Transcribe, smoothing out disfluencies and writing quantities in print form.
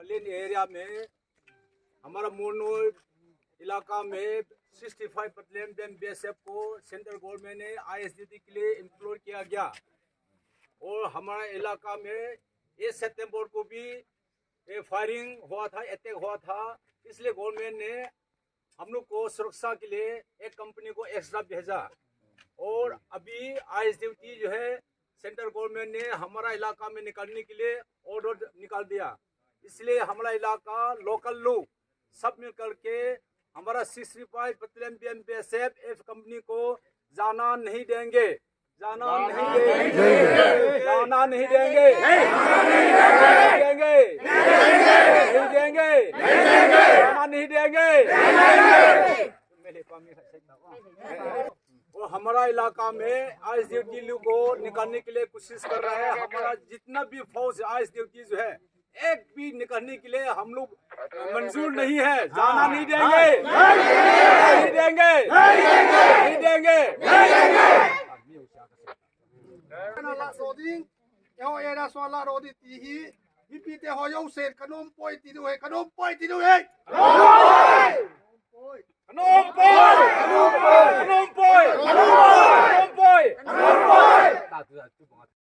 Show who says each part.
Speaker 1: Plain area में हमारा मोरनोल इलाका में 65 बटालियन BSF को सेंट्रल गवर्नमेंट ने IS ड्यूटी के लिए एम्प्लॉय किया गया। और हमारा इलाका में 1 सितंबर को भी फायरिंग हुआ था, अटैक हुआ था। इसलिए गवर्नमेंट ने हम लोग को सुरक्षा के लिए एक कंपनी को एक्स्ट्रा भेजा। और अभी IS ड्यूटी जो है सेंट्रल गवर्नमेंट ने हमारा इलाका में निकालने के लिए ऑर्डर निकाल दिया। इसलिए हमारा इलाका लोकल लोग सब मिल करके हमारा 65 बटालियन BSF कंपनी को जाना नहीं देंगे, जाना नहीं देंगे, जाना नहीं देंगे, नहीं देंगे, नहीं देंगे, जाना नहीं देंगे। वो हमारा इलाका में IS ड्यूटी को निकालने के लिए कोशिश कर रहा है। हमारा जितना भी फौज IS ड्यूटी जो है एक भी निकालने के लिए हम लोग मंजूर नहीं है, जाना नहीं देंगे, नहीं देंगे, नहीं देंगे।